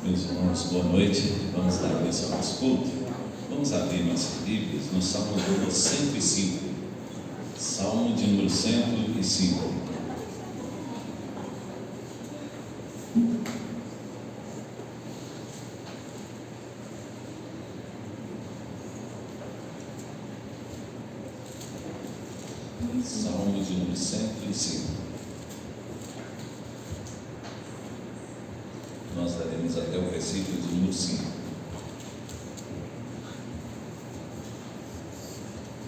Meus irmãos, boa noite. Vamos dar início ao nosso culto. Vamos abrir nossas Bíblias no Salmo de número 105. Salmo de número 105. Salmo de número 105. Nós daremos até o versículo de número 5.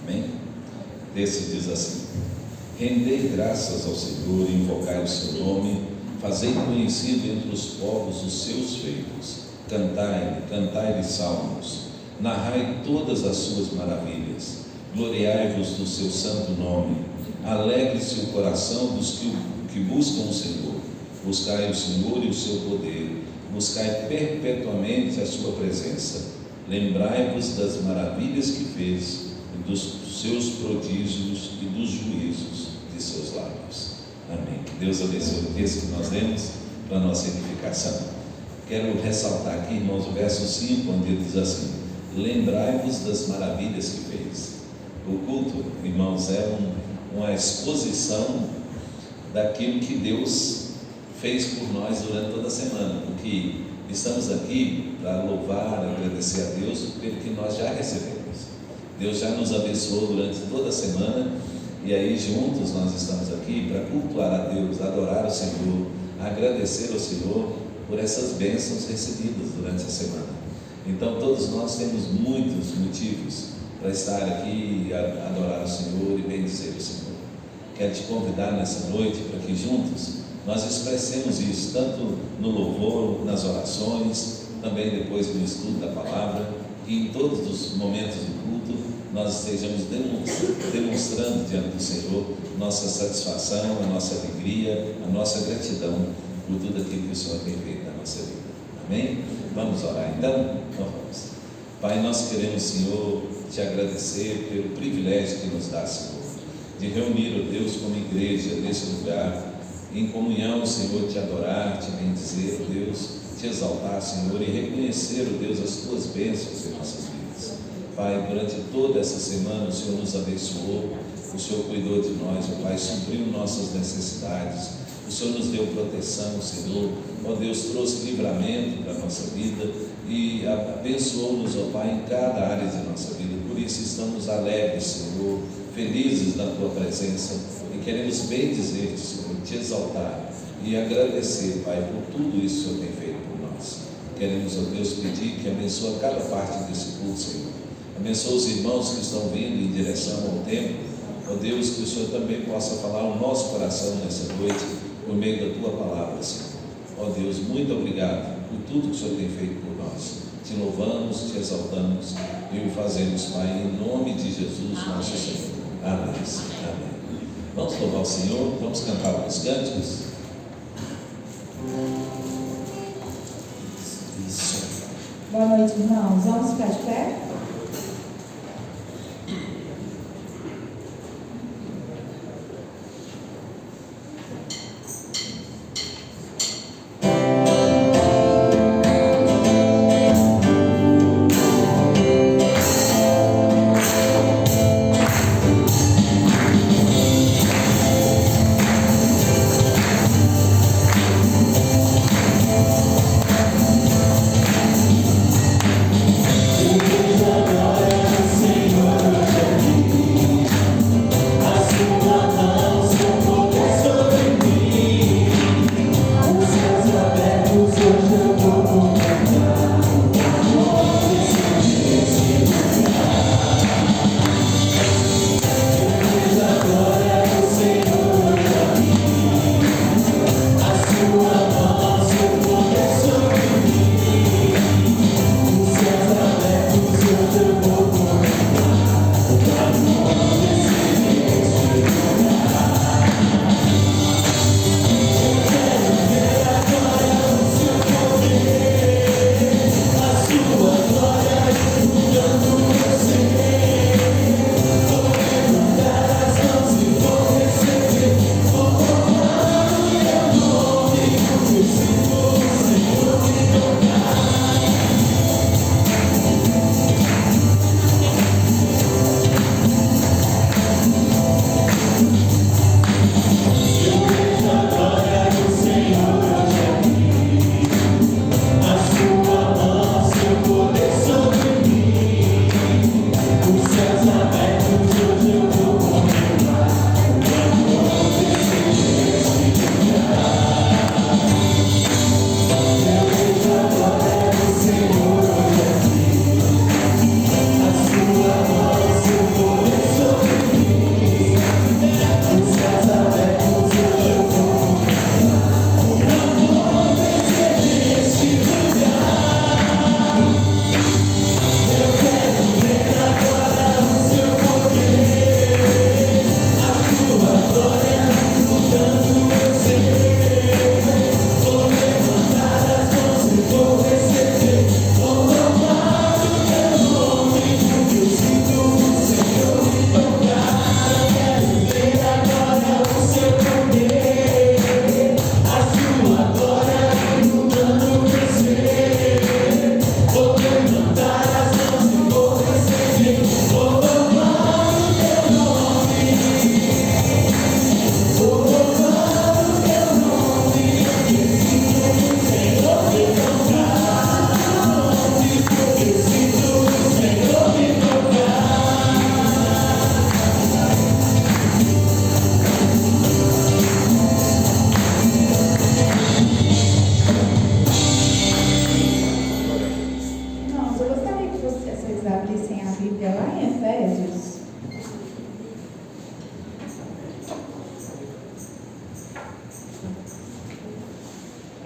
Amém? Esse diz assim: rendei graças ao Senhor, invocai o seu nome, fazei conhecido entre os povos os seus feitos, cantai-lhe salmos, narrai todas as suas maravilhas, gloriai-vos do seu santo nome, alegre-se o coração dos que buscam o Senhor. Buscai o Senhor e o seu poder, buscai perpetuamente a sua presença, lembrai-vos das maravilhas que fez, e dos seus prodígios e dos juízos de seus lábios. Amém. Deus abençoe o texto que nós lemos para a nossa edificação. Quero ressaltar aqui, irmãos, o verso 5, onde ele diz assim: lembrai-vos das maravilhas que fez. O culto, irmãos, é uma exposição daquilo que Deus fez por nós durante toda a semana, porque estamos aqui para louvar, agradecer a Deus pelo que nós já recebemos. Deus já nos abençoou durante toda a semana, e aí juntos nós estamos aqui para cultuar a Deus, adorar o Senhor, agradecer ao Senhor por essas bênçãos recebidas durante a semana. Então todos nós temos muitos motivos para estar aqui e adorar o Senhor e bendizer o Senhor. Quero te convidar nessa noite para que juntos nós expressemos isso, tanto no louvor, nas orações, também depois no estudo da palavra, e em todos os momentos do culto nós estejamos demonstrando diante do Senhor nossa satisfação, a nossa alegria, a nossa gratidão por tudo aquilo que o Senhor tem feito na nossa vida. Amém? Vamos orar então? Vamos. Pai, nós queremos, Senhor, te agradecer pelo privilégio que nos dá, Senhor, de reunir, ó Deus, como igreja nesse lugar, em comunhão, Senhor, te adorar, te bendizer, ó Deus, te exaltar, Senhor, e reconhecer, ó Deus, as tuas bênçãos em nossas vidas. Pai, durante toda essa semana o Senhor nos abençoou, o Senhor cuidou de nós, ó Pai, supriu nossas necessidades, o Senhor nos deu proteção, Senhor, ó Deus, trouxe livramento para a nossa vida e abençoou-nos, ó Pai, em cada área de nossa vida. Por isso estamos alegres, Senhor, felizes na tua presença, e queremos bem dizer-te, Senhor, te exaltar e agradecer, Pai, por tudo isso que o Senhor tem feito por nós. Queremos, ó Deus, pedir que abençoe cada parte desse culto, Senhor. Abençoe os irmãos que estão vindo em direção ao templo. Ó Deus, que o Senhor também possa falar ao nosso coração nessa noite, por meio da tua palavra, Senhor. Ó Deus, muito obrigado por tudo que o Senhor tem feito por nós. Te louvamos, te exaltamos e o fazemos, Pai, em nome de Jesus, nosso Senhor. Amém. Amém. Vamos louvar o Senhor, vamos cantar alguns cânticos. Boa noite, irmãos. Vamos ficar de pé? We'll be right back.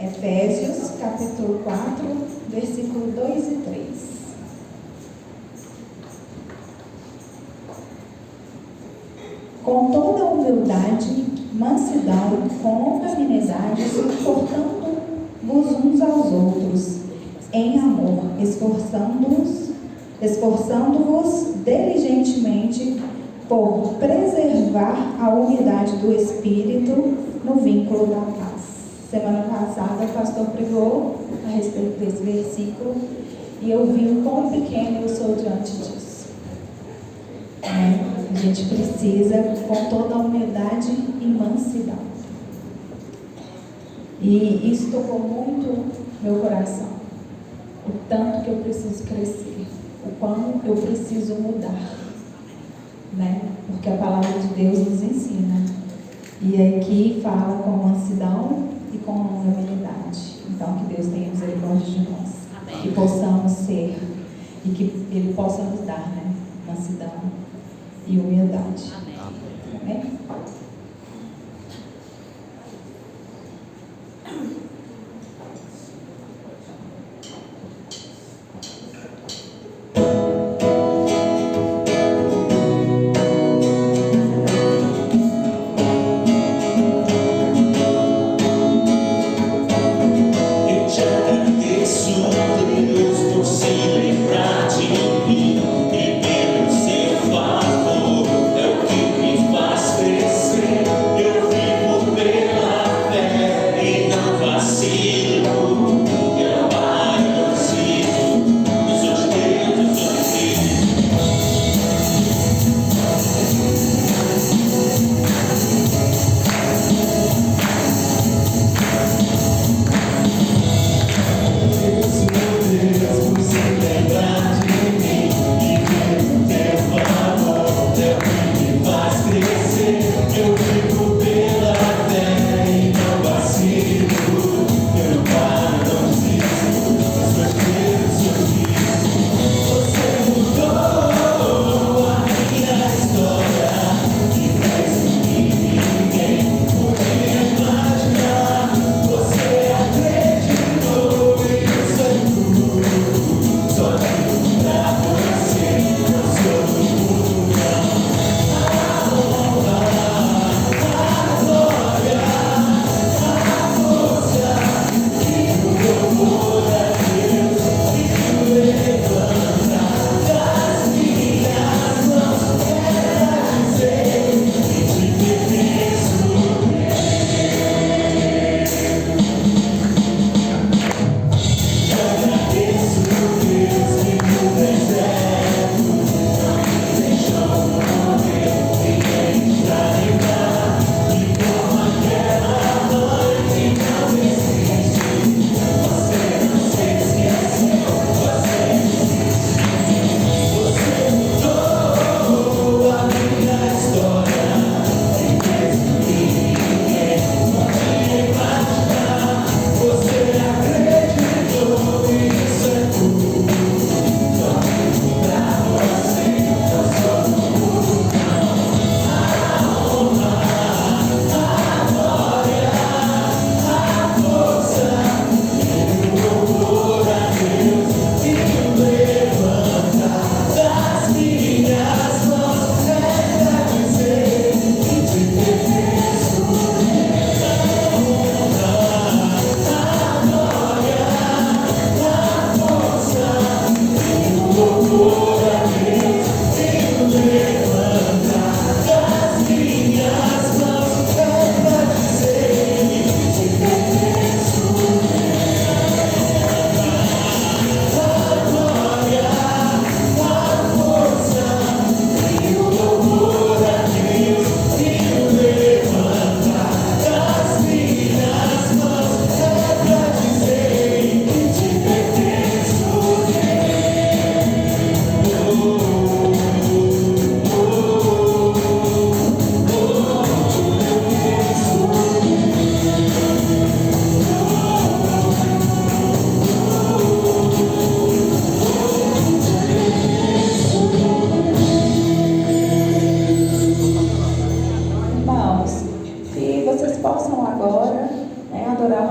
Efésios, capítulo 4, versículo 2 e 3. Com toda humildade, mansidão, com longanimidade, suportando-vos uns aos outros, em amor, esforçando-vos diligentemente por preservar a unidade do Espírito no vínculo da paz. Semana passada o pastor pregou a respeito desse versículo e eu vi o quão pequeno eu sou diante disso. A gente precisa com toda a humildade e mansidão. E isso tocou muito meu coração. O tanto que eu preciso crescer, o quão eu preciso mudar, né? Porque a palavra de Deus nos ensina. E aqui fala com mansidão e com longanimidade. Então, que Deus tenha misericórdia de nós. Amém. Que possamos ser e que Ele possa nos dar, né? Mansidão e humildade. Amém. Amém? Faz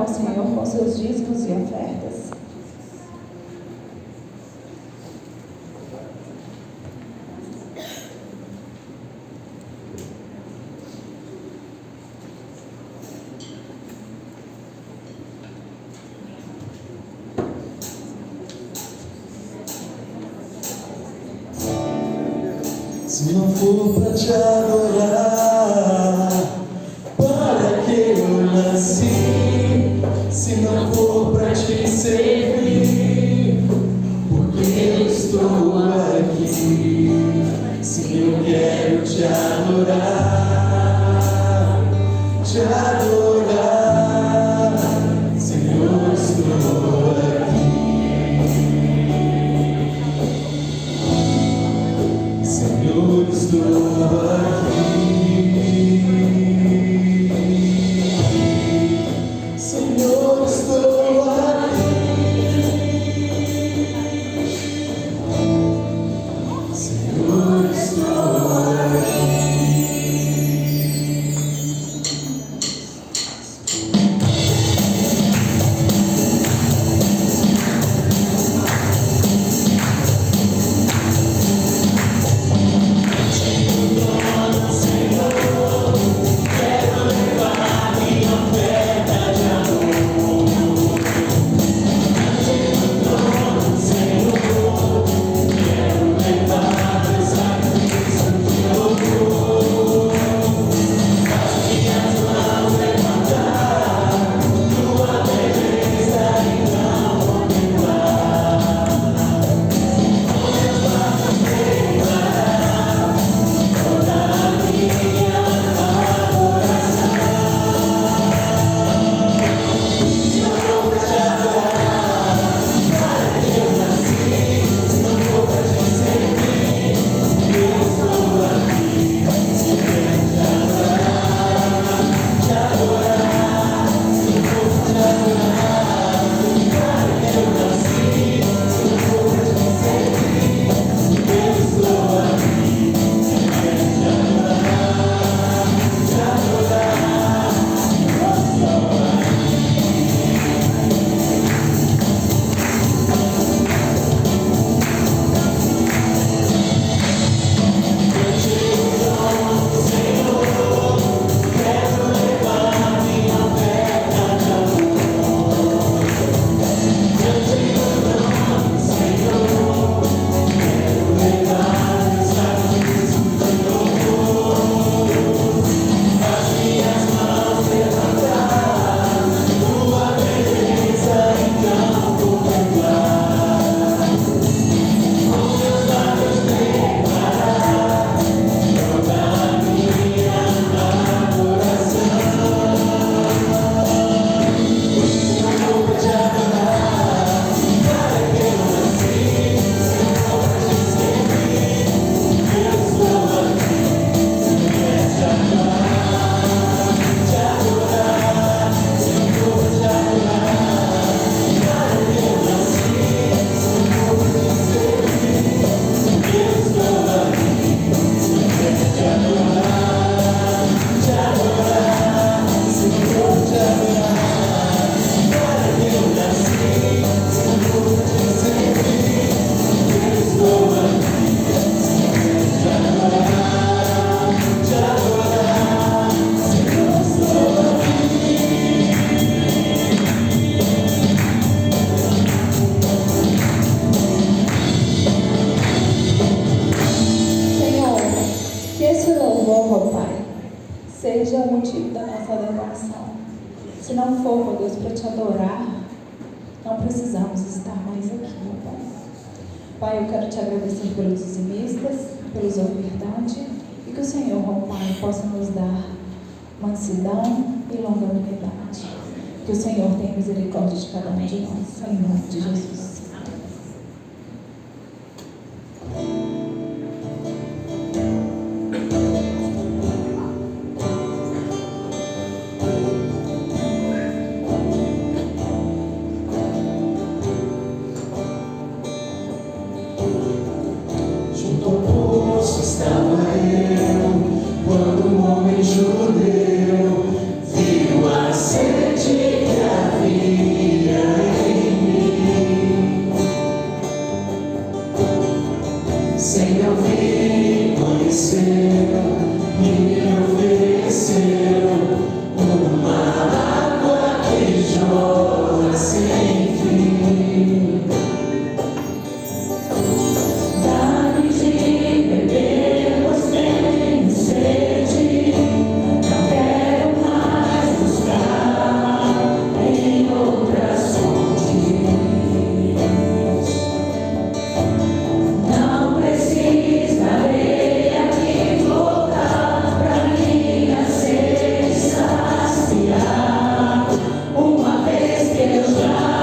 ao Senhor com seus dízimos e ofertas? Se não for para te adorar, para que eu nasci? Se não for para te servir, porque eu estou aqui? Se eu quero te adorar, Senhor, estou aqui. Senhor, estou aqui. Senhor, estou aqui. Senhor, estou aqui. Seja o motivo da nossa adoração. Se não for, ó Deus, para te adorar, não precisamos estar mais aqui, meu Pai. Pai, eu quero te agradecer pelos dizimistas, pelos ofertantes, e que o Senhor, ó Pai, possa nos dar mansidão e longanimidade. Que o Senhor tenha misericórdia de cada um de nós, em nome de Jesus. Quando um homem judeu viu a sede que água sem fim. Dá-me de beber, pois tenho sede. Não quero mais buscar em outras fontes. Não precisarei aqui voltar pra minha sede saciar, uma vez que eu já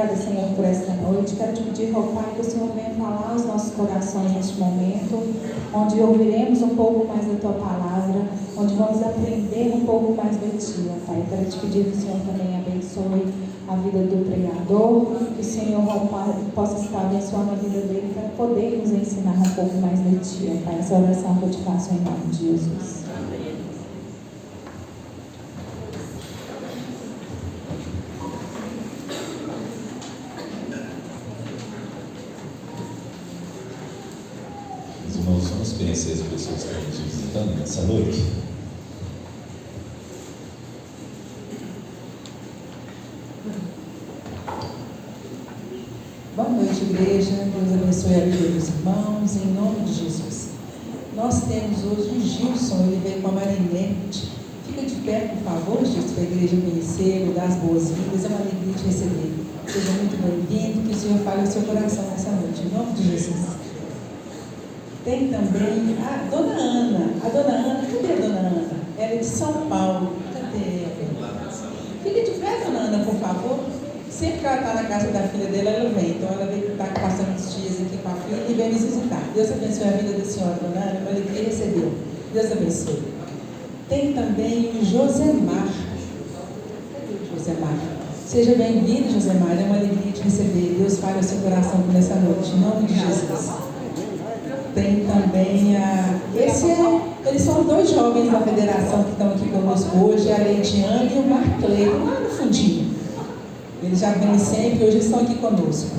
obrigada, Senhor, por esta noite. Quero te pedir, ó Pai, que o Senhor venha falar aos nossos corações neste momento, onde ouviremos um pouco mais da Tua palavra, onde vamos aprender um pouco mais de Ti, ó Pai. Quero te pedir que o Senhor também abençoe a vida do pregador, que o Senhor, ó Pai, possa estar abençoando a vida dele para poder nos ensinar um pouco mais de Ti, ó Pai. Essa oração que eu te faço em nome de Jesus. Irmãos, vamos conhecer as pessoas que estão nos visitando nessa noite. Boa noite, igreja. Deus abençoe a vida dos irmãos, em nome de Jesus. Nós temos hoje o Gilson, ele veio com a Marinete. Fica de pé, por favor, Gilson, para a igreja conhecê-lo, dar as boas-vindas. É uma alegria te receber. Seja muito bem-vindo, que o Senhor fale ao seu coração nessa noite, em nome de Jesus. Tem também a Dona Ana. A Dona Ana, cadê a Dona Ana? Ela é de São Paulo. Cadê ela? Fica de pé, Dona Ana, por favor. Sempre que ela está na casa da filha dela, ela vem. Então, ela veio estar passando uns dias aqui com a filha e vem nos visitar. Deus abençoe a vida da senhora, Dona Ana. Uma alegria receber. Deus abençoe. Tem também o Josemar. Cadê o Josemar? Seja bem-vindo, Josemar. É uma alegria te receber. Deus fale ao seu coração nessa noite. Em nome de Jesus. Tem também eles são dois jovens da federação que estão aqui conosco hoje, a Leidiane e o Marcley, lá no fundinho. Eles já vêm sempre, hoje estão aqui conosco.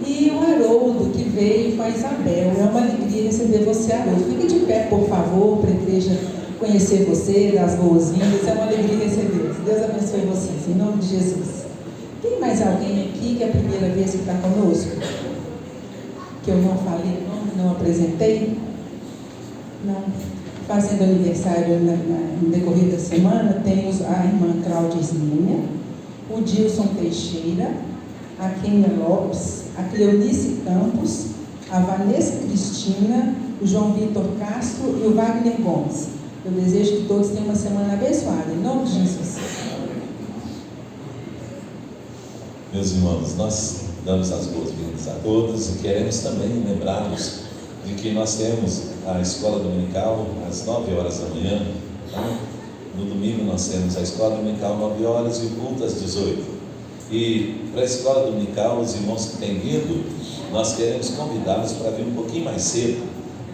E o Haroldo, que veio com a Isabel. É uma alegria receber você, Haroldo. Fique de pé, por favor, para a igreja conhecer você, dar as boas-vindas. É uma alegria receber. Deus abençoe vocês, em nome de Jesus. Tem mais alguém aqui que é a primeira vez que está conosco? Que eu não falei, não apresentei? Não. Fazendo aniversário no decorrer da semana, temos a irmã Claudizinha, o Dilson Teixeira, a Kenia Lopes, a Cleonice Campos, a Vanessa Cristina, o João Vitor Castro e o Wagner Gomes. Eu desejo que todos tenham uma semana abençoada, em nome de Jesus. Meus irmãos, nós damos as boas-vindas a todos e queremos também lembrá-los de que nós temos a escola dominical às 9 horas da manhã. Tá? No domingo nós temos a escola dominical 9 horas e o culto às 18. E para a escola dominical, os irmãos que têm vindo, nós queremos convidá-los para vir um pouquinho mais cedo,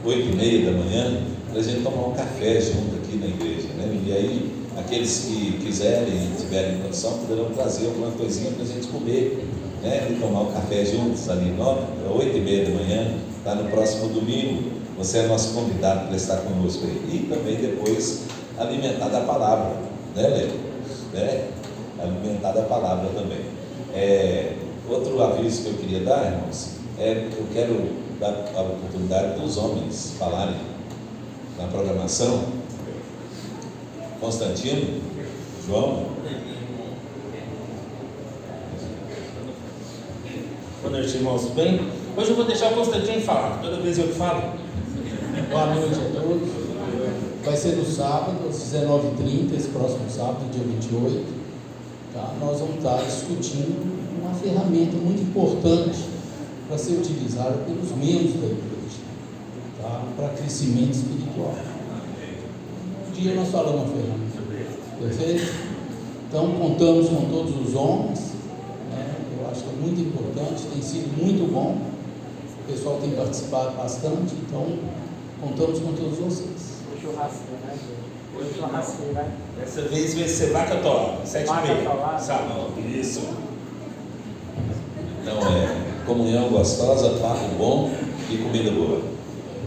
8h30 da manhã, para a gente tomar um café junto aqui na igreja, né? E aí, aqueles que quiserem e tiverem condição, poderão trazer alguma coisinha para a gente comer, né? E tomar um café juntos ali, 8h30 da manhã, tá? No próximo domingo. Você é nosso convidado para estar conosco aí. E também depois alimentar da palavra, né, Lê? Alimentar da palavra também. Outro aviso que eu queria dar, irmãos, eu quero dar a oportunidade dos homens falarem na programação. Constantino, João. Boa noite, irmãos, tudo bem? Hoje eu vou deixar o Constantino falar, toda vez eu falo. Boa noite a todos. Vai ser no sábado, às 19h30, esse próximo sábado, dia 28. Tá? Nós vamos estar discutindo uma ferramenta muito importante para ser utilizada pelos membros da igreja, tá? Para crescimento espiritual. Um dia nós falamos uma ferramenta, perfeito? Então contamos com todos os homens, né? Eu acho que é muito importante, tem sido muito bom, o pessoal tem participado bastante, então contamos com todos vocês. O churrasquinho, né? O churrasquinho, né? Dessa vez vai ser vaca atolada, 7h30, sábado. Isso. Então comunhão gostosa, papo bom e comida boa,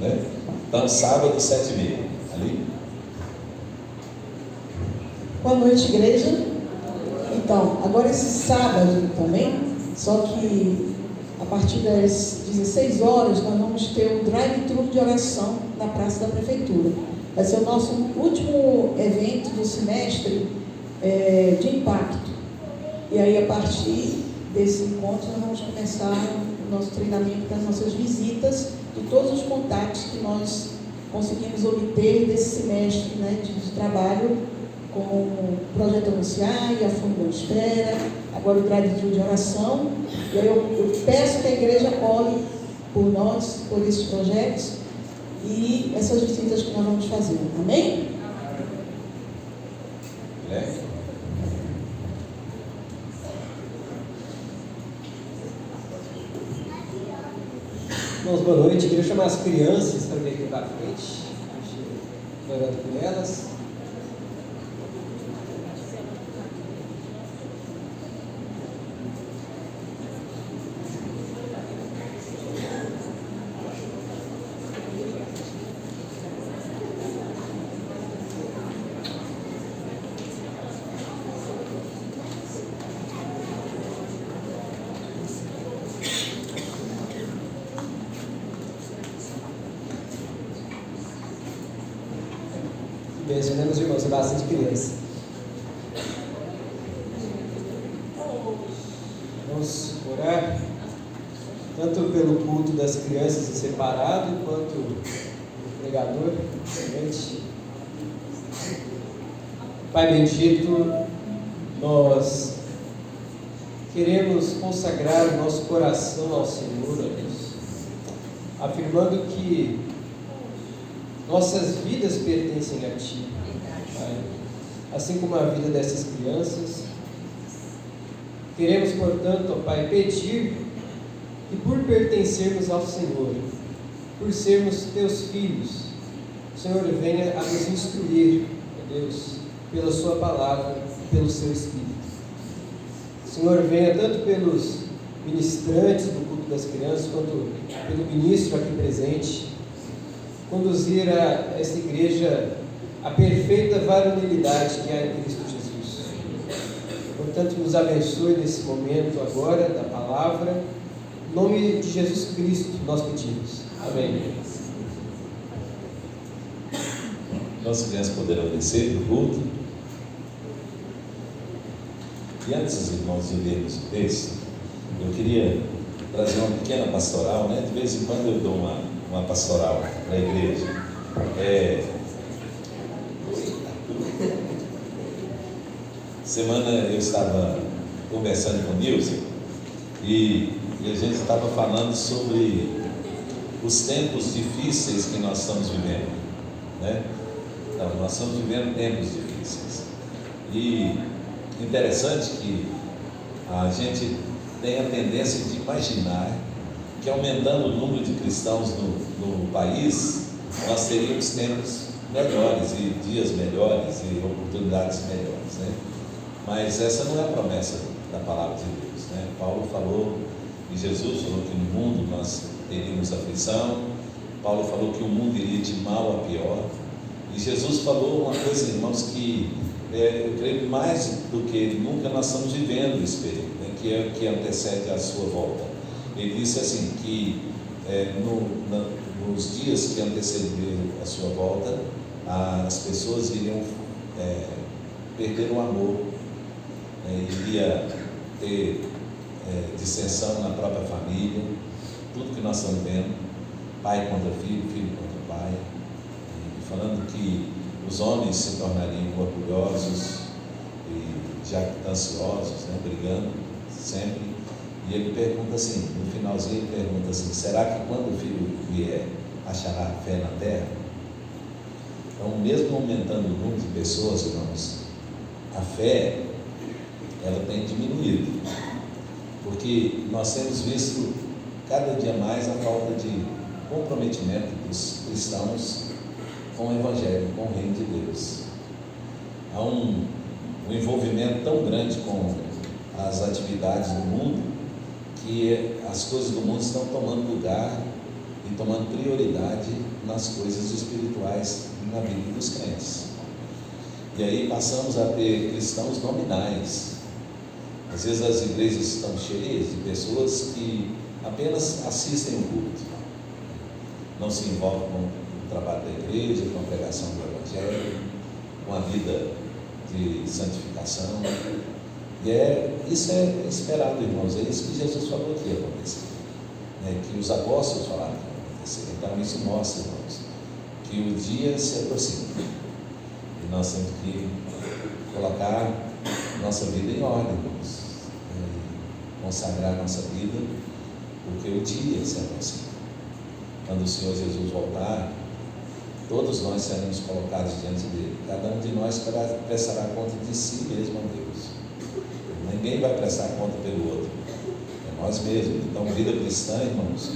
né? Então sábado 7h30, ali. Boa noite, igreja. Então, agora esse sábado também, só que a partir das 16 horas nós vamos ter um drive-thru de oração na Praça da Prefeitura. Vai ser o nosso último evento do semestre de impacto. E aí, a partir desse encontro, nós vamos começar o nosso treinamento das nossas visitas, de todos os contatos que nós conseguimos obter desse semestre, né, de trabalho com o Projeto Anunciar e a Fundo da Espera, agora o drive-thru de oração. E aí eu peço que a igreja ore por nós, por esses projetos e essas visitas que nós vamos fazer. Amém? Irmãos, boa noite. Eu queria chamar as crianças para vir aqui para frente. Orando por elas. Mencionamos, irmãos, é bastante criança. Vamos orar tanto pelo culto das crianças em separado, quanto o pregador. Pai bendito, nós queremos consagrar o nosso coração ao Senhor, ó Deus, afirmando que nossas vidas pertencem a Ti, Pai. Assim como a vida dessas crianças. Queremos, portanto, ó Pai, pedir que por pertencermos ao Senhor, por sermos Teus filhos, o Senhor venha a nos instruir, ó Deus, pela Sua palavra, pelo Seu Espírito. O Senhor venha tanto pelos ministrantes do culto das crianças, quanto pelo ministro aqui presente, conduzir a esta igreja à perfeita varonilidade que há em Cristo Jesus. Portanto, nos abençoe nesse momento agora da palavra. Em nome de Jesus Cristo nós pedimos. Amém. Nossas crianças poderão descer do culto. E antes, irmãos, de lermos o texto, eu queria trazer uma pequena pastoral, né? De vez em quando eu dou uma pastoral para a igreja. Semana eu estava conversando com o Nilson e a gente estava falando sobre os tempos difíceis que nós estamos vivendo, né? Então, nós estamos vivendo tempos difíceis. E interessante que a gente tem a tendência de imaginar que aumentando o número de cristãos no país, nós teríamos tempos melhores e dias melhores e oportunidades melhores, né? Mas essa não é a promessa da palavra de Deus, né? Paulo falou, e Jesus falou que no mundo nós teríamos aflição. Paulo falou que o mundo iria de mal a pior. E Jesus falou uma coisa, irmãos, que eu creio que mais do que nunca nós estamos vivendo esse período, né? Que antecede a sua volta. Ele disse assim, que nos dias que antecederam a sua volta, as pessoas iriam perder o amor, iria ter dissensão na própria família, tudo que nós estamos vendo, pai contra filho, filho contra pai, e falando que os homens se tornariam orgulhosos e jactanciosos, né, brigando sempre. E ele pergunta assim, no finalzinho ele pergunta assim, será que quando o filho vier, achará fé na terra? Então, mesmo aumentando o número de pessoas, irmãos, a fé, ela tem diminuído, porque nós temos visto cada dia mais a falta de comprometimento dos cristãos com o Evangelho, com o Reino de Deus. Há um envolvimento tão grande com as atividades do mundo, que as coisas do mundo estão tomando lugar e tomando prioridade nas coisas espirituais na vida dos crentes. E aí passamos a ter cristãos nominais. Às vezes as igrejas estão cheias de pessoas que apenas assistem o culto, não se envolvem com o trabalho da igreja, com a pregação do Evangelho, com a vida de santificação. E isso é esperado, irmãos, é isso que Jesus falou que ia acontecer, que os apóstolos falaram que ia acontecer. Então isso mostra, irmãos, que o dia se aproxima e nós temos que colocar nossa vida em ordem, irmãos. consagrar a nossa vida, porque o dia se aproxima. Quando o Senhor Jesus voltar, todos nós seremos colocados diante dele. Cada um de nós prestará conta de si mesmo a Deus. Ninguém vai prestar conta pelo outro, é nós mesmos. Então, vida cristã, irmãos,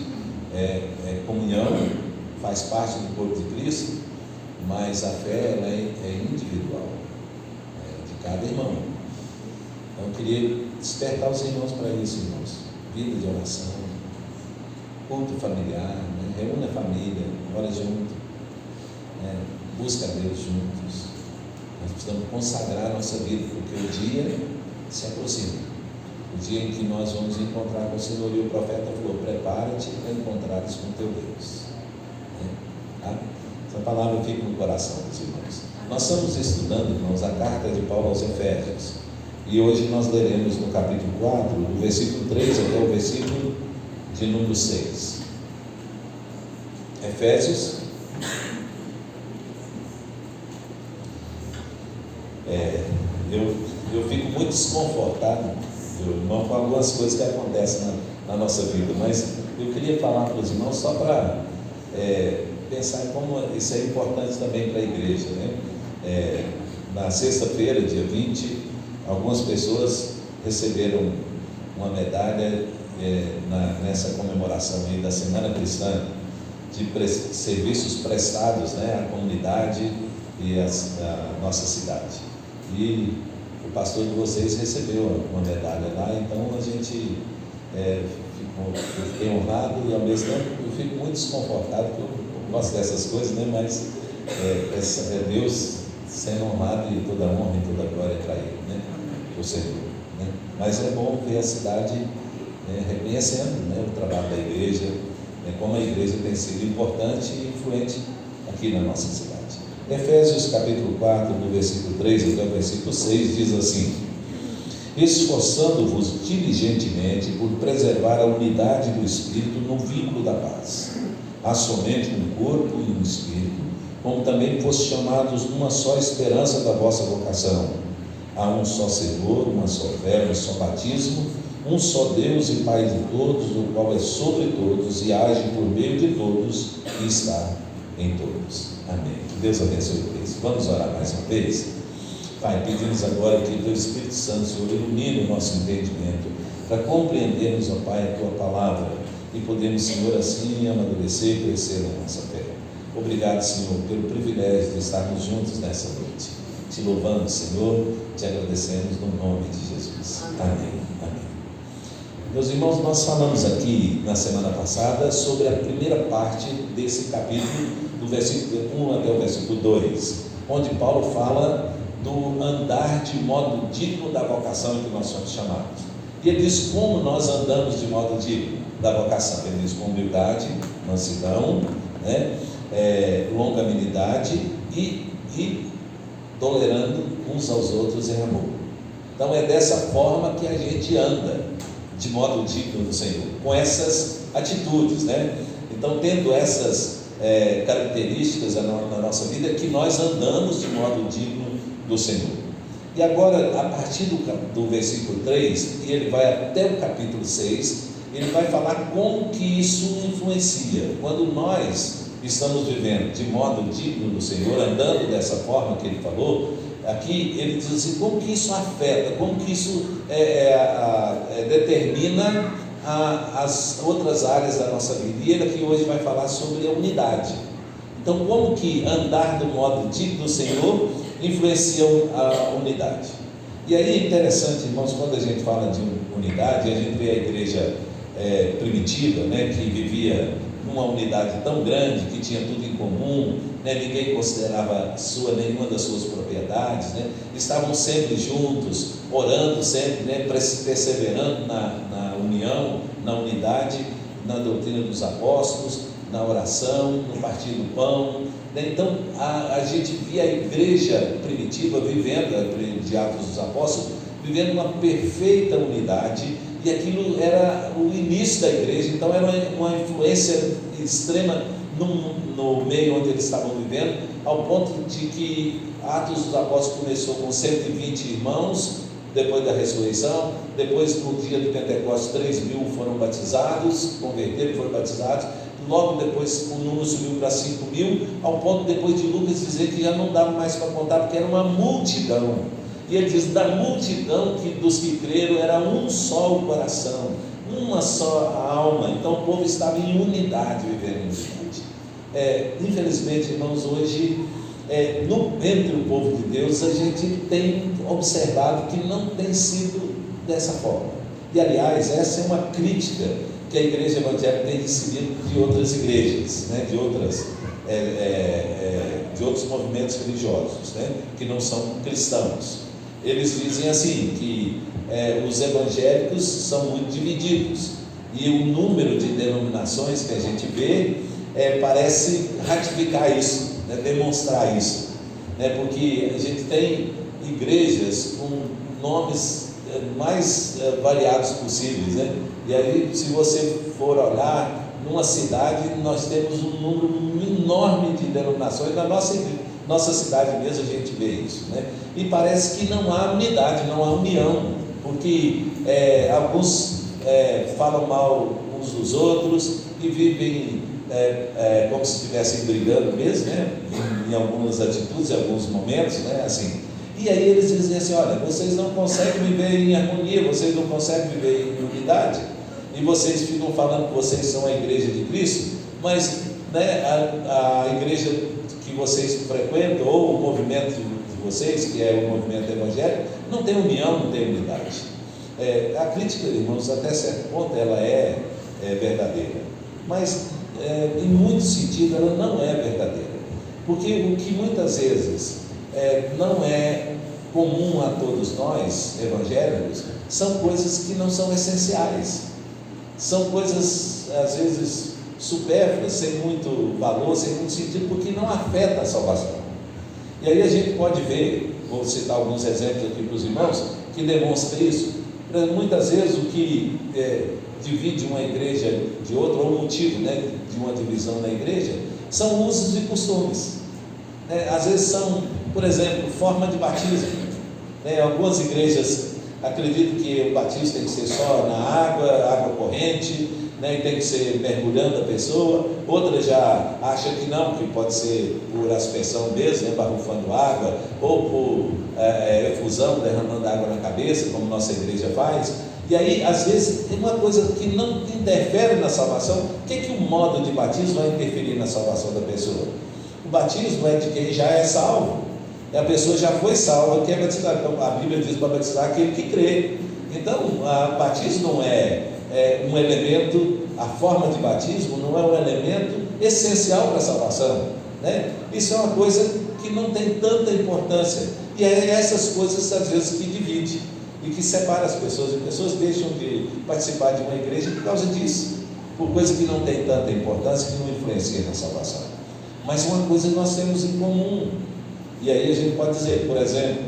é comunhão, faz parte do corpo de Cristo, mas a fé ela é individual, de cada irmão. Então, eu queria despertar os irmãos para isso, irmãos. Vida de oração, culto familiar, reúne a família, ora junto, busca a Deus juntos. Nós precisamos consagrar a nossa vida, porque o dia se aproxima, o dia em que nós vamos encontrar com o Senhor. E o profeta falou: prepara-te para encontrares com teu Deus. Tá? Essa palavra fica no coração dos irmãos. Nós estamos estudando, irmãos, a carta de Paulo aos Efésios, e hoje nós leremos no capítulo 4, do versículo 3 até o versículo de número 6. Efésios, eu fico muito desconfortado, meu irmão, com algumas coisas que acontecem na nossa vida, mas eu queria falar para os irmãos só para pensar em como isso é importante também para a igreja, né? Na sexta-feira, dia 20, algumas pessoas receberam uma medalha nessa comemoração aí da Semana Cristã, de serviços prestados, né, à comunidade e à nossa cidade. E o pastor de vocês recebeu uma medalha lá, então a gente fiquei honrado e ao mesmo tempo eu fico muito desconfortado, porque eu gosto dessas coisas, né, mas é Deus sendo honrado e toda a honra e toda a glória para Ele, né, o Senhor, né? Mas é bom ver a cidade reconhecendo, né, o trabalho da igreja, como a igreja tem sido importante e influente aqui na nossa cidade. Efésios capítulo 4, do versículo 3 até o versículo 6, diz assim: esforçando-vos diligentemente por preservar a unidade do Espírito no vínculo da paz. Há somente um corpo e um Espírito, como também foste chamados numa só esperança da vossa vocação. Há um só Senhor, uma só fé, um só batismo, um só Deus e Pai de todos, o qual é sobre todos e age por meio de todos e está em todos. Amém. Que Deus abençoe isso. Vamos orar mais uma vez? Pai, pedimos agora que o Teu Espírito Santo, Senhor, ilumine o nosso entendimento para compreendermos, ó Pai, a Tua palavra e podemos, Senhor, assim amadurecer e crescer na nossa fé. Obrigado, Senhor, pelo privilégio de estarmos juntos nessa noite. Te louvamos, Senhor, te agradecemos no nome de Jesus. Amém. Amém. Meus irmãos, nós falamos aqui na semana passada sobre a primeira parte desse capítulo, do versículo 1 até o versículo 2, onde Paulo fala do andar de modo digno da vocação em que nós somos chamados. E ele diz como nós andamos de modo digno da vocação. Ele diz com humildade, mansidão, né? Longanimidade e tolerando uns aos outros em amor. Então é dessa forma que a gente anda de modo digno do Senhor, com essas atitudes, né? Então, tendo essas características na nossa vida, que nós andamos de modo digno do Senhor. E agora, a partir do versículo 3, e ele vai até o capítulo 6, ele vai falar como que isso influencia. Quando nós estamos vivendo de modo digno do Senhor, andando dessa forma que ele falou, aqui ele diz assim, como que isso afeta, como que isso determina as outras áreas da nossa vida. E ele aqui hoje vai falar sobre a unidade. Então, como que andar do modo digno do Senhor influencia a unidade? E aí é interessante, irmãos, quando a gente fala de unidade, a gente vê a igreja primitiva, né, que vivia numa unidade tão grande, que tinha tudo em comum, né, ninguém considerava nenhuma das suas propriedades, né, estavam sempre juntos, orando sempre, né, perseverando na união, na unidade, na doutrina dos apóstolos, na oração, no partir do pão, né? Então a gente via a igreja primitiva vivendo, de Atos dos Apóstolos, vivendo uma perfeita unidade, e aquilo era o início da igreja. Então era uma influência extrema no meio onde eles estavam vivendo, ao ponto de que Atos dos Apóstolos começou com 120 irmãos, depois da ressurreição. Depois, no dia do Pentecostes, 3.000 foram batizados, converteram e foram batizados. Logo depois o número subiu para 5.000, ao ponto depois de Lucas dizer que já não dava mais para contar, porque era uma multidão. E ele diz, da multidão dos que creram, era um só o coração, uma só a alma. Então o povo estava em unidade, vivendo em unidade. Infelizmente, irmãos, hoje, entre o povo de Deus, a gente tem observado que não tem sido dessa forma. E aliás, essa é uma crítica que a igreja evangélica tem recebido de outras igrejas, né? de outros movimentos religiosos, né? Que não são cristãos. Eles dizem assim, que os evangélicos são muito divididos, e o número de denominações que a gente vê parece ratificar isso, né? Demonstrar isso, né? Porque a gente tem igrejas com nomes mais variados possíveis, né? E aí, se você for olhar numa cidade, nós temos um número enorme de denominações. Na nossa cidade mesmo a gente vê isso, né? E parece que não há unidade, não há união, porque alguns falam mal uns dos outros e vivem como se estivessem brigando mesmo, né? Em algumas atitudes, em alguns momentos, né? Assim. E aí eles dizem assim, olha, vocês não conseguem viver em harmonia, vocês não conseguem viver em unidade, e vocês ficam falando que vocês são a igreja de Cristo, mas, né, a igreja que vocês frequentam, ou o movimento de vocês, que é o movimento evangélico, não tem união, não tem unidade. A crítica, irmãos, até certo ponto, ela é verdadeira, mas em muito sentido ela não é verdadeira, porque o que muitas vezes não é comum a todos nós evangélicos são coisas que não são essenciais, são coisas às vezes supérfluas, sem muito valor, sem muito sentido, porque não afeta a salvação. E aí a gente pode ver, vou citar alguns exemplos aqui para os irmãos que demonstram isso. Muitas vezes o que divide uma igreja de outra, ou o motivo, né, de uma divisão na igreja, são usos e costumes. Às vezes são, por exemplo, forma de batismo. Algumas igrejas acreditam que o batismo tem que ser só na água corrente, né, e tem que ser mergulhando a pessoa. Outras já acham que não, que pode ser por aspersão mesmo, né, barrufando água, ou por efusão, derramando água na cabeça, como nossa igreja faz. E aí, às vezes, tem uma coisa que não interfere na salvação. O que o modo de batismo vai interferir na salvação da pessoa? O batismo é de quem já é salvo, a pessoa já foi salva, que é batizado. Então, a Bíblia diz para batizar aquele que crê. Então, o batismo não é um elemento, a forma de batismo não é um elemento essencial para a salvação, né? Isso é uma coisa que não tem tanta importância, e é essas coisas às vezes que divide e que separa as pessoas, e pessoas deixam de participar de uma igreja por causa disso, por coisa que não tem tanta importância, que não influencia na salvação. Mas uma coisa nós temos em comum, e aí a gente pode dizer, por exemplo,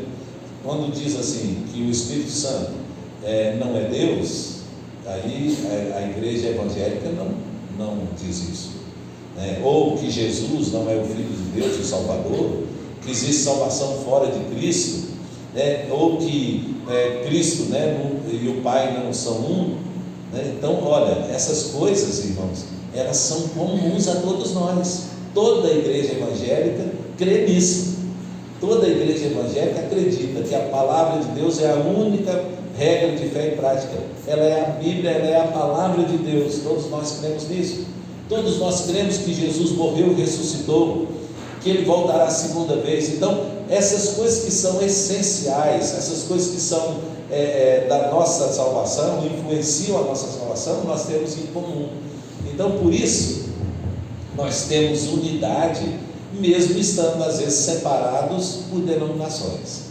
quando diz assim que o Espírito Santo não é Deus, aí a igreja evangélica não diz isso, né? Ou que Jesus não é o Filho de Deus, o Salvador, que existe salvação fora de Cristo, né? Ou que Cristo, né, e o Pai não são um, né? Então, olha, essas coisas, irmãos, elas são comuns a todos nós. Toda a igreja evangélica crê nisso. Toda a igreja evangélica acredita que a palavra de Deus é a única regra de fé e prática. Ela é a Bíblia, ela é a palavra de Deus. Todos nós cremos nisso. Todos nós cremos que Jesus morreu e ressuscitou, que Ele voltará a segunda vez. Então, essas coisas que são essenciais, essas coisas que são da nossa salvação, influenciam a nossa salvação, nós temos em comum. Então, por isso, nós temos unidade, mesmo estando às vezes separados por denominações.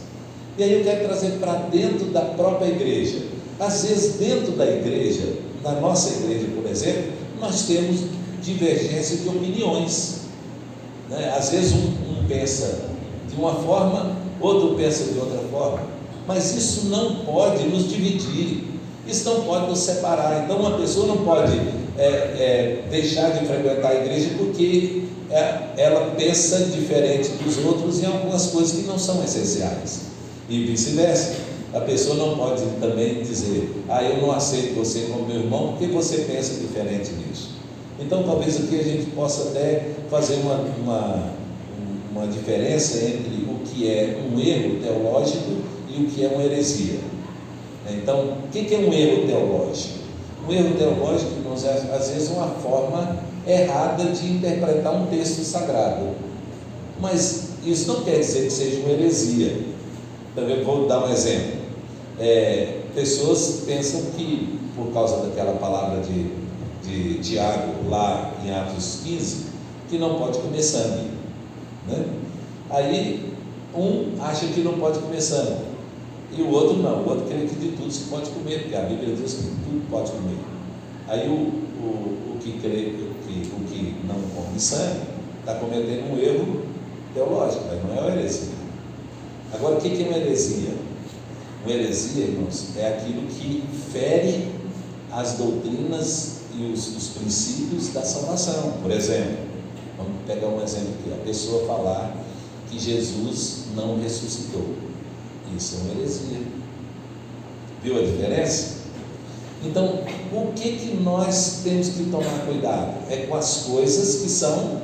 E aí eu quero trazer para dentro da própria igreja. Às vezes dentro da igreja, na nossa igreja, por exemplo, nós temos divergência de opiniões, né? Às vezes um pensa de uma forma, outro pensa de outra forma, mas isso não pode nos dividir, isso não pode nos separar. Então uma pessoa não pode deixar de frequentar a igreja porque ela pensa diferente dos outros em algumas coisas que não são essenciais, e vice-versa. A pessoa não pode também dizer, eu não aceito você como meu irmão, porque você pensa diferente nisso. Então, talvez aqui a gente possa até fazer uma diferença entre o que é um erro teológico e o que é uma heresia. Então, o que é um erro teológico? Um erro teológico, irmãos, é às vezes uma forma errada de interpretar um texto sagrado. Mas isso não quer dizer que seja uma heresia. Também vou dar um exemplo. Pessoas pensam que, por causa daquela palavra de Tiago, lá em Atos 15, que não pode comer sangue, né? Aí, um acha que não pode comer sangue, e o outro não. O outro crê que de tudo se pode comer, porque a Bíblia diz que tudo pode comer. Aí, o que crê que o que não come sangue está cometendo um erro teológico, mas não é uma heresia. Agora, o que é uma heresia? Uma heresia, irmãos, é aquilo que fere as doutrinas e os princípios da salvação. Por exemplo, vamos pegar um exemplo aqui: a pessoa falar que Jesus não ressuscitou. Isso é uma heresia. Viu a diferença? Então, o que nós temos que tomar cuidado? É com as coisas que são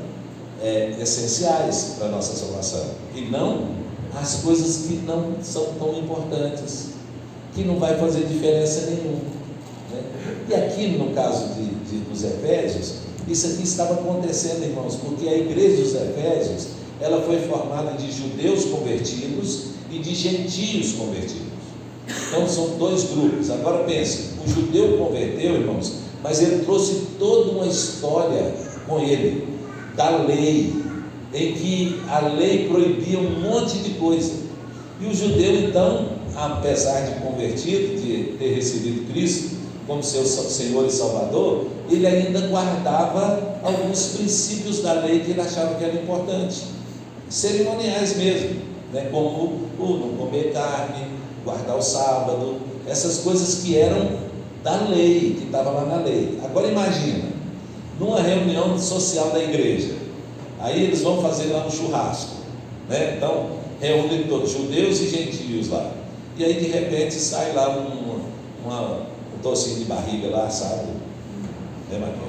essenciais para a nossa salvação, e não as coisas que não são tão importantes, que não vai fazer diferença nenhuma, né? E aqui no caso dos Efésios, isso aqui estava acontecendo, irmãos, porque a igreja dos Efésios, ela foi formada de judeus convertidos e de gentios convertidos. Então são dois grupos. Agora pense, o judeu converteu, irmãos, mas ele trouxe toda uma história com ele, da lei, em que a lei proibia um monte de coisa. E o judeu, então, apesar de convertido, de ter recebido Cristo como seu Senhor e Salvador, ele ainda guardava alguns princípios da lei que ele achava que eram importantes, cerimoniais mesmo, né? Como o não comer carne, guardar o sábado, essas coisas que eram da lei, que estava lá na lei. Agora imagina, numa reunião social da igreja, aí eles vão fazer lá um churrasco, né? Então reúnem todos, judeus e gentios lá, e aí de repente sai lá um tocinho de barriga lá, sabe, né, Maquel?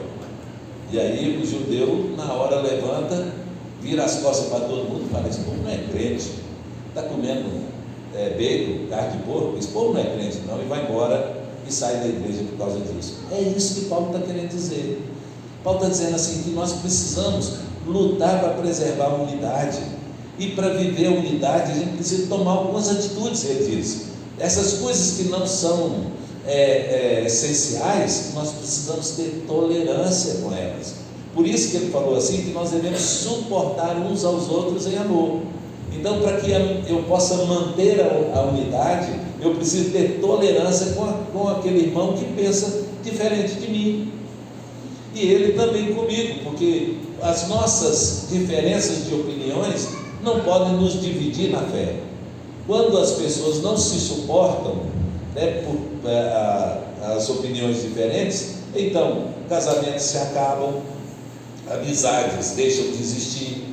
E aí o judeu na hora levanta, vira as costas para todo mundo e fala: esse povo não é crente, está comendo bacon, carne de porco, esse povo não é crente não, e vai embora e sai da igreja por causa disso. É isso que Paulo está querendo dizer. Paulo está dizendo assim, que nós precisamos lutar para preservar a unidade, e para viver a unidade a gente precisa tomar algumas atitudes. Ele diz, essas coisas que não são essenciais, nós precisamos ter tolerância com elas. Por isso que ele falou assim, que nós devemos suportar uns aos outros em amor. Então, para que eu possa manter a unidade, eu preciso ter tolerância com aquele irmão que pensa diferente de mim, e ele também comigo, porque as nossas diferenças de opiniões não podem nos dividir na fé. Quando as pessoas não se suportam, né, por as opiniões diferentes, então casamentos se acabam, amizades deixam de existir,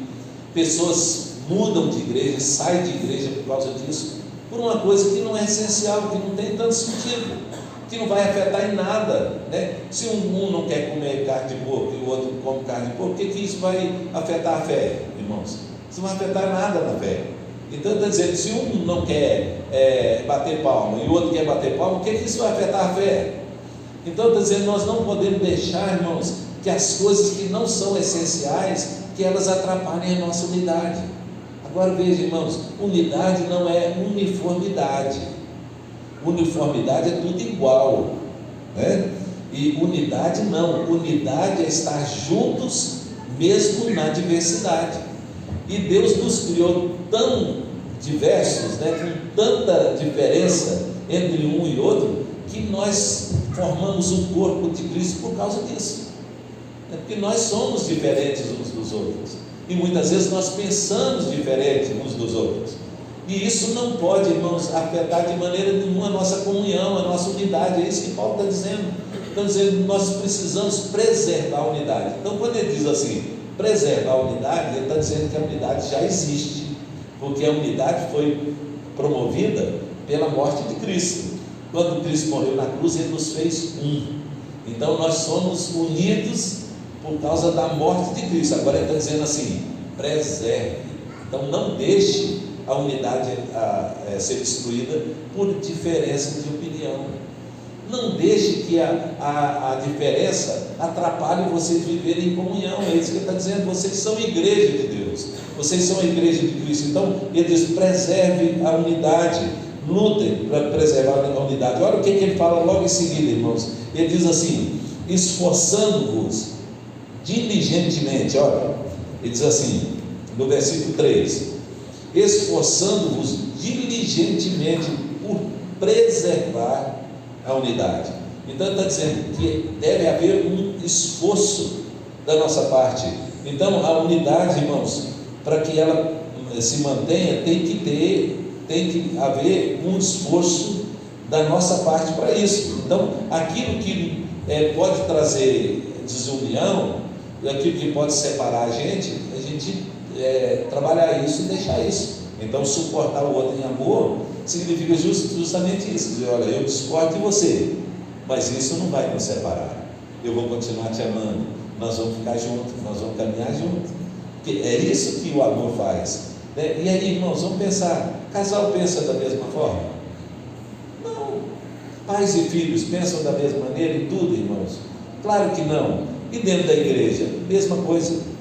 pessoas mudam de igreja, saem de igreja por causa disso, por uma coisa que não é essencial, que não tem tanto sentido, que não vai afetar em nada, né? Se um não quer comer carne de porco e o outro come carne de porco, o que isso vai afetar a fé, irmãos? Isso não vai afetar nada na fé. Então está dizendo, se um não quer bater palma e o outro quer bater palma, o que isso vai afetar a fé? Então está dizendo, nós não podemos deixar, irmãos, que as coisas que não são essenciais, que elas atrapalhem a nossa unidade. Agora veja, irmãos, unidade não é uniformidade. Uniformidade é tudo igual, né? E unidade não, unidade é estar juntos mesmo na diversidade. E Deus nos criou tão diversos, né, com tanta diferença entre um e outro, que nós formamos o corpo de Cristo por causa disso. É porque nós somos diferentes uns dos outros, e muitas vezes nós pensamos diferente uns dos outros, e isso não pode, irmãos, afetar de maneira nenhuma a nossa comunhão, a nossa unidade. É isso que Paulo está dizendo. Está dizendo que nós precisamos preservar a unidade. Então, quando ele diz assim, preservar a unidade, ele está dizendo que a unidade já existe, porque a unidade foi promovida pela morte de Cristo. Quando Cristo morreu na cruz, Ele nos fez um. Então nós somos unidos por causa da morte de Cristo. Agora Ele está dizendo assim: preserve. Então não deixe a unidade ser destruída por diferença de opinião. Não deixe que a diferença atrapalhe vocês viverem em comunhão. É isso que Ele está dizendo. Vocês são igreja de Deus, vocês são a igreja de Cristo. Então Ele diz: preserve a unidade, lutem para preservar a unidade. Olha o que Ele fala logo em seguida, irmãos. Ele diz assim: esforçando-vos diligentemente. Olha, Ele diz assim no versículo 3: esforçando-vos diligentemente por preservar a unidade. Então Ele está dizendo que deve haver um esforço da nossa parte. Então a unidade, irmãos, para que ela se mantenha, tem que haver um esforço da nossa parte para isso. Então aquilo que pode trazer desunião, aquilo que pode separar a gente trabalhar isso e deixar isso. Então suportar o outro em amor significa justamente isso: dizer, olha, eu discordo de você, mas isso não vai nos separar, eu vou continuar te amando, nós vamos ficar juntos, nós vamos caminhar juntos, porque é isso que o amor faz, né? E aí, irmãos, vamos pensar: casal pensa da mesma forma? Não. Pais e filhos pensam da mesma maneira em tudo, irmãos? Claro que não. E dentro da igreja, mesma coisa.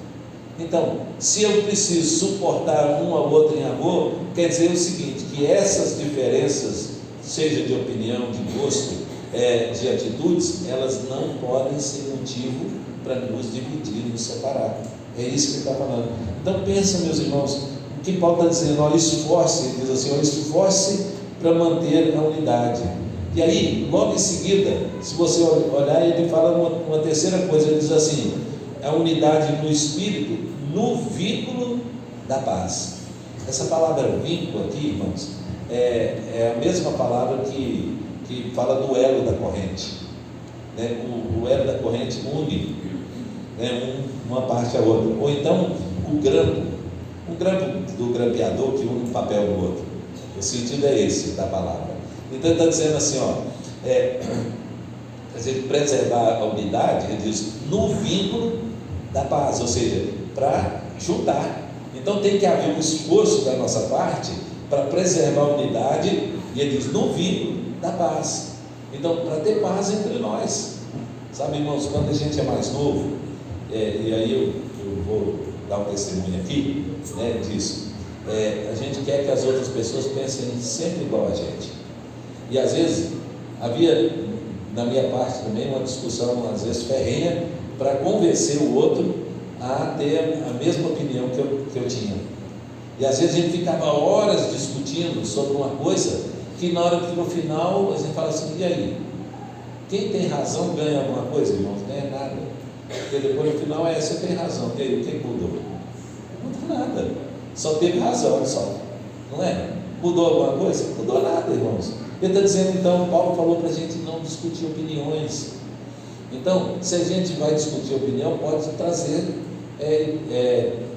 Então, se eu preciso suportar um ao outro em amor, quer dizer o seguinte: que essas diferenças, seja de opinião, de gosto, de atitudes, elas não podem ser motivo para nos dividir, nos separar. É isso que ele está falando. Então pensa, meus irmãos, o que Paulo está dizendo: olha, esforce, ele diz assim, olha, esforce para manter a unidade. E aí, logo em seguida, se você olhar, ele fala uma terceira coisa. Ele diz assim: a unidade no Espírito, no vínculo da paz. Essa palavra vínculo aqui, irmãos, é a mesma palavra que fala do elo da corrente, né? O elo da corrente une, né, uma parte à outra. Ou então o grampo do grampeador que une um papel no outro. O sentido é esse da palavra. Então ele está dizendo assim, preservar a unidade, ele diz, no vínculo da paz, ou seja, para juntar. Então tem que haver um esforço da nossa parte para preservar a unidade, e ele diz, no vínculo da paz. Então, para ter paz entre nós, sabe, irmãos, quando a gente é mais novo, e aí eu vou dar um testemunho aqui, né, disso, a gente quer que as outras pessoas pensem sempre igual a gente, e às vezes havia na minha parte também uma discussão, às vezes ferrenha, para convencer o outro a ter a mesma opinião que eu tinha. E às vezes a gente ficava horas discutindo sobre uma coisa que na hora que no final a gente fala assim: e aí? Quem tem razão ganha alguma coisa, irmãos? Não ganha nada. Porque depois no final você tem razão. E aí, o que mudou? Não mudou nada. Só teve razão, só. Não é? Mudou alguma coisa? Não mudou nada, irmãos. Ele está dizendo, então, Paulo falou para a gente não discutir opiniões. Então, se a gente vai discutir opinião, pode trazer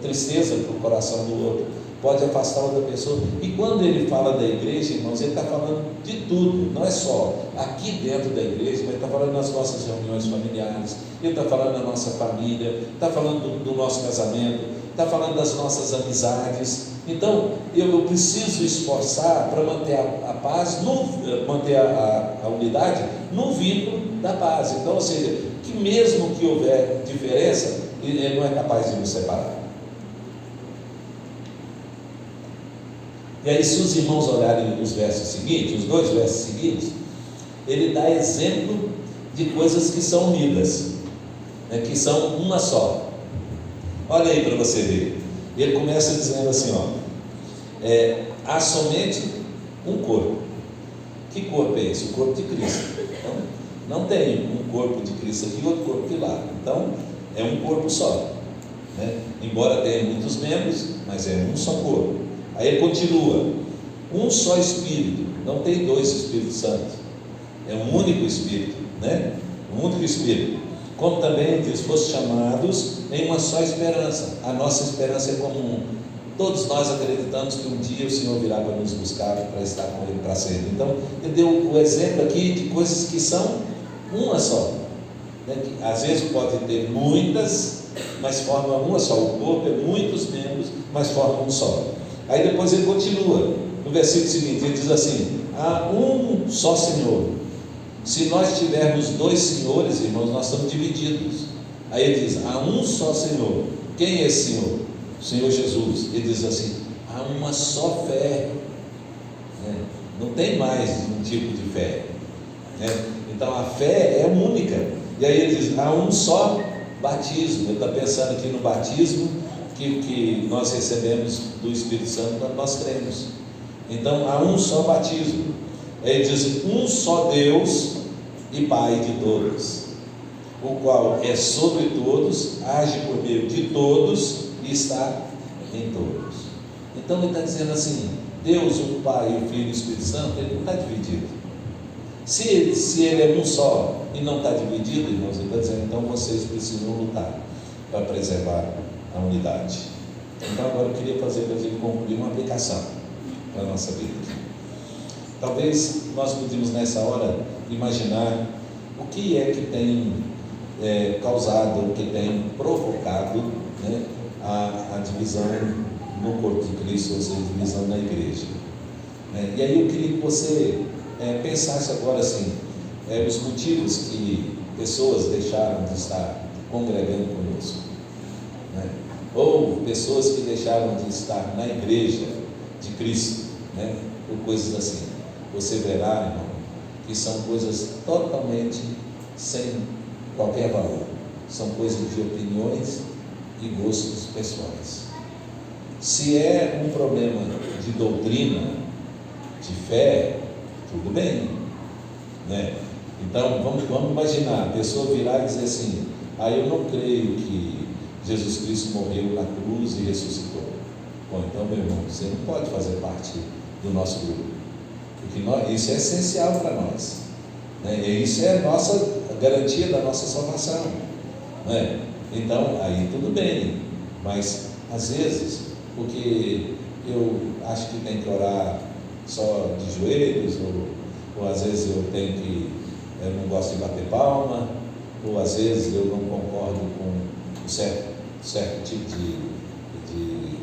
tristeza para o coração do outro, pode afastar outra pessoa. E quando ele fala da igreja, irmãos, ele está falando de tudo, não é só aqui dentro da igreja, mas ele está falando nas nossas reuniões familiares, ele está falando da nossa família, está falando do nosso casamento, está falando das nossas amizades. Então, eu preciso esforçar para manter a paz, manter a unidade no vínculo da paz. Então, ou seja, que mesmo que houver diferença, ele não é capaz de nos separar. E aí, se os irmãos olharem os versos seguintes, os 2 versos seguintes, ele dá exemplo de coisas que são unidas, né, que são uma só. Olha aí para você ver. Ele começa dizendo assim, há somente um corpo. Que corpo é esse? O corpo de Cristo. Então, não tem um corpo de Cristo aqui e outro corpo aqui lá. Então, é um corpo só, né? Embora tenha muitos membros, mas é um só corpo. Aí ele continua: um só Espírito, não tem 2 Espíritos Santos, é um único Espírito, né? Um único Espírito. Como também diz, fosse chamados em uma só esperança. A nossa esperança é comum. Todos nós acreditamos que um dia o Senhor virá para nos buscar, para estar com Ele para sempre. Então, Ele deu o exemplo aqui de coisas que são uma só, né? Que às vezes pode ter muitas, mas forma uma só. O corpo é muitos membros, mas forma um só. Aí depois ele continua, no versículo seguinte, ele diz assim: há um só Senhor. Se nós tivermos dois senhores, irmãos, nós estamos divididos. Aí ele diz: há um só Senhor. Quem é esse Senhor? O Senhor Jesus. Ele diz assim: há uma só fé, né? Não tem mais um tipo de fé, né? Então a fé é única. E aí ele diz: há um só batismo. Ele está pensando aqui no batismo que nós recebemos do Espírito Santo quando nós cremos. Então há um só batismo. Aí ele diz: um só Deus e Pai de todos, o qual é sobre todos, age por meio de todos e está em todos. Então ele está dizendo assim: Deus, o Pai, o Filho e o Espírito Santo, ele não está dividido. Se ele é um só e não está dividido, irmãos, ele está dizendo: então vocês precisam lutar para preservar a unidade. Então agora eu queria fazer para a gente concluir uma aplicação para a nossa vida aqui. Talvez nós podemos nessa hora imaginar o que é que tem causado, o que tem provocado, né, a divisão no corpo de Cristo, ou seja, a divisão na igreja. E aí eu queria que você pensasse agora assim, os motivos que pessoas deixaram de estar congregando conosco, né? Ou pessoas que deixaram de estar na igreja de Cristo, né? Por coisas assim. Você verá, irmão, que são coisas totalmente sem qualquer valor. São coisas de opiniões e gostos pessoais. Se é um problema de doutrina, de fé, tudo bem, né? Então vamos imaginar a pessoa virar e dizer assim: eu não creio que Jesus Cristo morreu na cruz e ressuscitou. Bom, então, meu irmão, você não pode fazer parte do nosso grupo, porque isso é essencial para nós, né? E isso é a garantia da nossa salvação, né? Então aí tudo bem, mas às vezes, porque eu acho que tem que orar só de joelhos, ou às vezes eu não gosto de bater palma, ou às vezes eu não concordo com um certo tipo de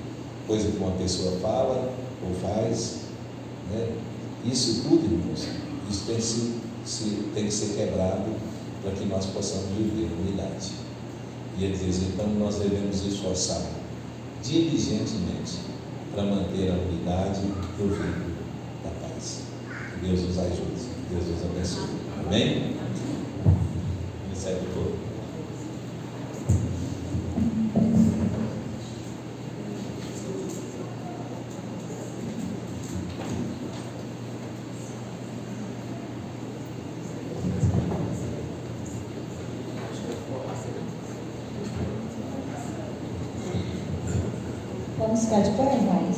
coisa que uma pessoa fala ou faz, né? Isso tudo, irmãos, isso tem que ser quebrado para que nós possamos viver em unidade. E ele diz: então nós devemos esforçar diligentemente para manter a unidade do vínculo da paz. Que Deus nos ajude, Deus nos abençoe. Amém? Recebe o povo. Vamos ficar de pé, irmãos?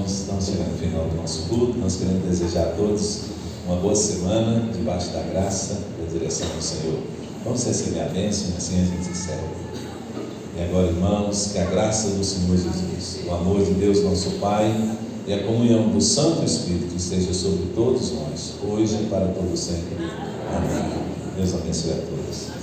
irmãos, estamos chegando ao final do nosso culto. Nós queremos desejar a todos uma boa semana, debaixo da graça e da direção do Senhor. Vamos receber a bênção e assim a gente encerra. E agora, irmãos, que a graça do Senhor Jesus, o amor de Deus, nosso Pai, e a comunhão do Santo Espírito esteja sobre todos nós, hoje e para todo sempre. Amém. Deus abençoe a todos.